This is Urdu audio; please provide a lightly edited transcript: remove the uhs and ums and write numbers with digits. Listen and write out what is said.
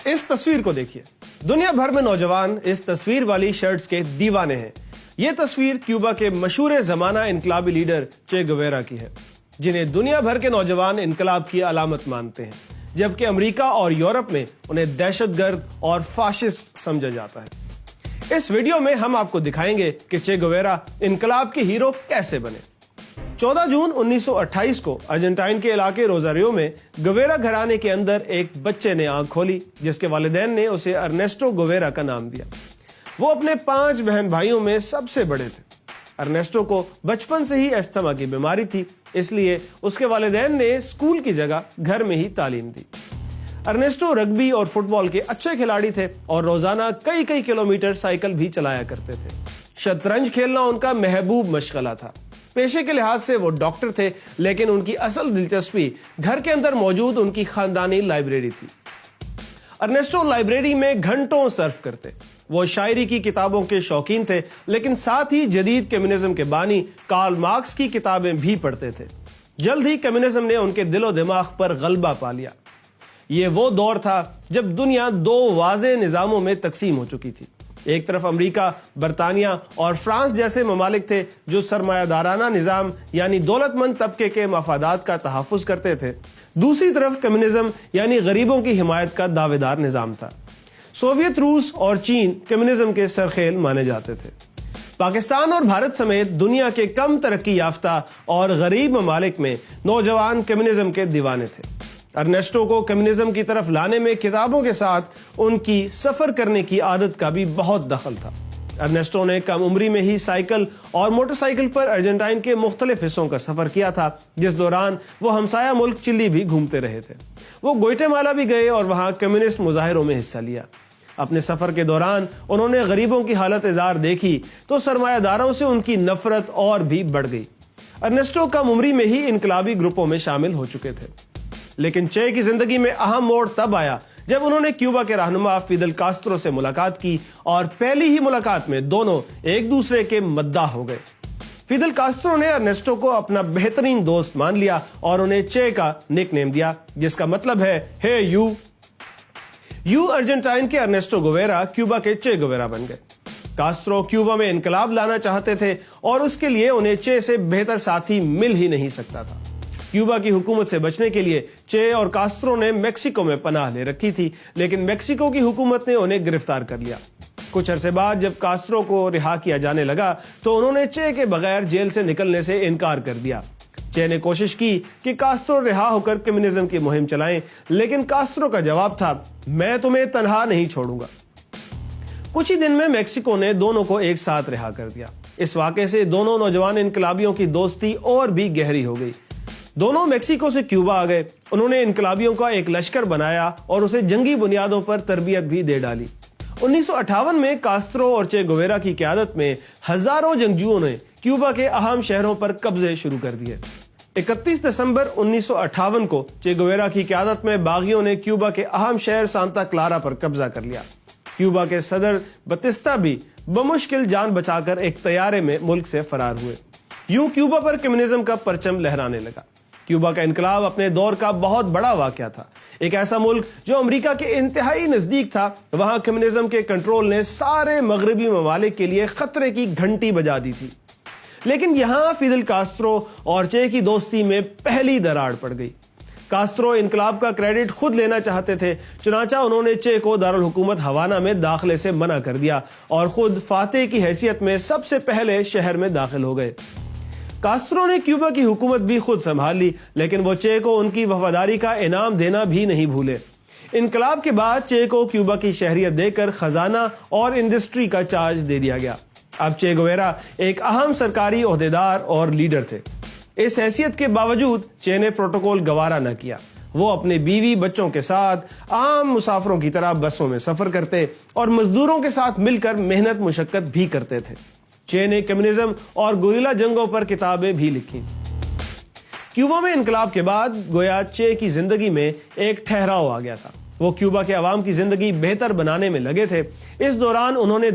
اس تصویر کو دیکھیے. دنیا بھر میں نوجوان اس تصویر والی شرٹس کے دیوانے ہیں. یہ تصویر کیوبا کے مشہور زمانہ انقلابی لیڈر چے گویرا کی ہے، جنہیں دنیا بھر کے نوجوان انقلاب کی علامت مانتے ہیں، جبکہ امریکہ اور یورپ میں انہیں دہشت گرد اور فاشسٹ سمجھا جاتا ہے. اس ویڈیو میں ہم آپ کو دکھائیں گے کہ چے گویرا انقلاب کے ہیرو کیسے بنے. 14 جون 1928 کو ارجنٹائن کے علاقے روزاریو میں گویرا گھرانے کے اندر ایک بچے نے آنکھ کھولی، جس کے والدین نے اسے ارنیسٹو گویرا کا نام دیا. وہ اپنے 5 بہن بھائیوں میں سب سے بڑے تھے. ارنیسٹو کو بچپن سے ہی استھما کی بیماری تھی، اس لیے اس کے والدین نے اسکول کی جگہ گھر میں ہی تعلیم دی. ارنیسٹو رگبی اور فٹ بال کے اچھے کھلاڑی تھے اور روزانہ کئی کلومیٹر سائیکل بھی چلایا کرتے تھے. شطرنج کھیلنا ان کا محبوب مشغلہ تھا. پیشے کے لحاظ سے وہ ڈاکٹر تھے، لیکن ان کی اصل دلچسپی گھر کے اندر موجود ان کی خاندانی لائبریری تھی. ارنیسٹو لائبریری میں گھنٹوں صرف کرتے. وہ شاعری کی کتابوں کے شوقین تھے، لیکن ساتھ ہی جدید کمیونزم کے بانی کارل مارکس کی کتابیں بھی پڑھتے تھے. جلد ہی کمیونزم نے ان کے دل و دماغ پر غلبہ پا لیا. یہ وہ دور تھا جب دنیا 2 واضح نظاموں میں تقسیم ہو چکی تھی. ایک طرف امریکہ، برطانیہ اور فرانس جیسے ممالک تھے جو سرمایہ دارانہ نظام یعنی دولت مند طبقے کے مفادات کا تحفظ کرتے تھے. دوسری طرف کمیونزم یعنی غریبوں کی حمایت کا دعوے دار نظام تھا. سوویت روس اور چین کمیونزم کے سرخیل مانے جاتے تھے. پاکستان اور بھارت سمیت دنیا کے کم ترقی یافتہ اور غریب ممالک میں نوجوان کمیونزم کے دیوانے تھے. ارنیسٹو کو کمیونزم کی طرف لانے میں کتابوں کے ساتھ ان کی سفر کرنے کی عادت کا بھی بہت دخل تھا. ارنیسٹو نے کم عمری میں ہی سائیکل اور موٹر سائیکل پر ارجنٹائن کے مختلف حصوں کا سفر کیا تھا، جس دوران وہ ہمسایہ ملک چلی بھی گھومتے رہے تھے. وہ گوئٹے-مالا بھی گئے اور وہاں کمیونسٹ مظاہروں میں حصہ لیا. اپنے سفر کے دوران انہوں نے غریبوں کی حالت زار دیکھی تو سرمایہ داروں سے ان کی نفرت اور بھی بڑھ گئی. ارنیسٹو کم عمری میں ہی انقلابی گروپوں میں شامل ہو چکے تھے. لیکن چے کی زندگی میں اہم موڑ تب آیا جب انہوں نے کیوبا کے رہنما فیدل کاسترو سے ملاقات کی، اور پہلی ہی ملاقات میں دونوں ایک دوسرے کے مداح ہو گئے. فیدل کاسترو نے ارنیسٹو کو اپنا بہترین دوست مان لیا اور انہیں چے کا نک نیم دیا، جس کا مطلب ہے ہے یو ارجنٹائن کے ارنیسٹو گویرا کیوبا کے چے گویرا بن گئے. کاسترو کیوبا میں انقلاب لانا چاہتے تھے اور اس کے لیے انہیں چے سے بہتر ساتھی مل ہی نہیں سکتا تھا. کیوبا کی حکومت سے بچنے کے لیے چے اور کاسترو نے میکسیکو میں پناہ لے رکھی تھی، لیکن میکسیکو کی حکومت نے انہیں گرفتار کر لیا. کچھ عرصے بعد جب کاسترو کو رہا کیا جانے لگا تو انہوں نے چے کے بغیر جیل سے نکلنے سے انکار کر دیا. چے نے کوشش کی کہ کاسترو رہا ہو کر کمیونزم کی مہم چلائیں، لیکن کاسترو کا جواب تھا، میں تمہیں تنہا نہیں چھوڑوں گا. کچھ ہی دن میں میکسیکو نے دونوں کو ایک ساتھ رہا کر دیا. اس واقعے سے دونوں نوجوان انقلابیوں کی دوستی اور بھی گہری ہو گئی. دونوں میکسیکو سے کیوبا آ گئے. انہوں نے انقلابیوں کا ایک لشکر بنایا اور اسے جنگی بنیادوں پر تربیت بھی دے ڈالی. 1958 میں کاسترو اور چے گویرا کی قیادت میں ہزاروں جنگجوؤں نے کیوبا کے اہم شہروں پر قبضے شروع کر دیے. 31 دسمبر 1958 کو چے گویرا کی قیادت میں باغیوں نے کیوبا کے اہم شہر سانتا کلارا پر قبضہ کر لیا. کیوبا کے صدر بتستا بھی بمشکل جان بچا کر ایک طیارے میں ملک سے فرار ہوئے. یوں کیوبا پر کمیونزم کا پرچم لہرانے لگا. کیوبا کا انقلاب اپنے دور کا بہت بڑا واقعہ تھا. ایک ایسا ملک جو امریکہ کے انتہائی نزدیک تھا، وہاں کمیونزم کے کنٹرول نے سارے مغربی ممالک کے لیے خطرے کی گھنٹی بجا دی تھی. لیکن یہاں فیدل کاسترو اور چے کی دوستی میں پہلی دراڑ پڑ گئی. کاسترو انقلاب کا کریڈٹ خود لینا چاہتے تھے، چنانچہ انہوں نے چے کو دارالحکومت ہوانا میں داخلے سے منع کر دیا اور خود فاتح کی حیثیت میں سب سے پہلے شہر میں داخل ہو گئے. کاسترو نے کیوبا کی حکومت بھی خود سنبھال لی، لیکن وہ چے کو ان کی وفاداری کا انعام دینا بھی نہیں بھولے. انقلاب کے بعد چے کو کیوبا کی شہریت دے کر خزانہ اور انڈسٹری کا چارج دے دیا گیا. اب چے گویرا ایک اہم سرکاری عہدیدار اور لیڈر تھے. اس حیثیت کے باوجود چے نے پروٹوکول گوارا نہ کیا. وہ اپنے بیوی بچوں کے ساتھ عام مسافروں کی طرح بسوں میں سفر کرتے اور مزدوروں کے ساتھ مل کر محنت مشقت بھی کرتے تھے. چے نے کمیونزم اور گوریلا جنگوں پر کتابیں بھی لکھی. کیوبا میں انقلاب کے بعد گویا چے کی زندگی میں ایک ٹھہراؤ آ گیا تھا. وہ کیوبا کے عوام کی زندگی بہتر بنانے میں لگے تھے. اس دوران انہوں نے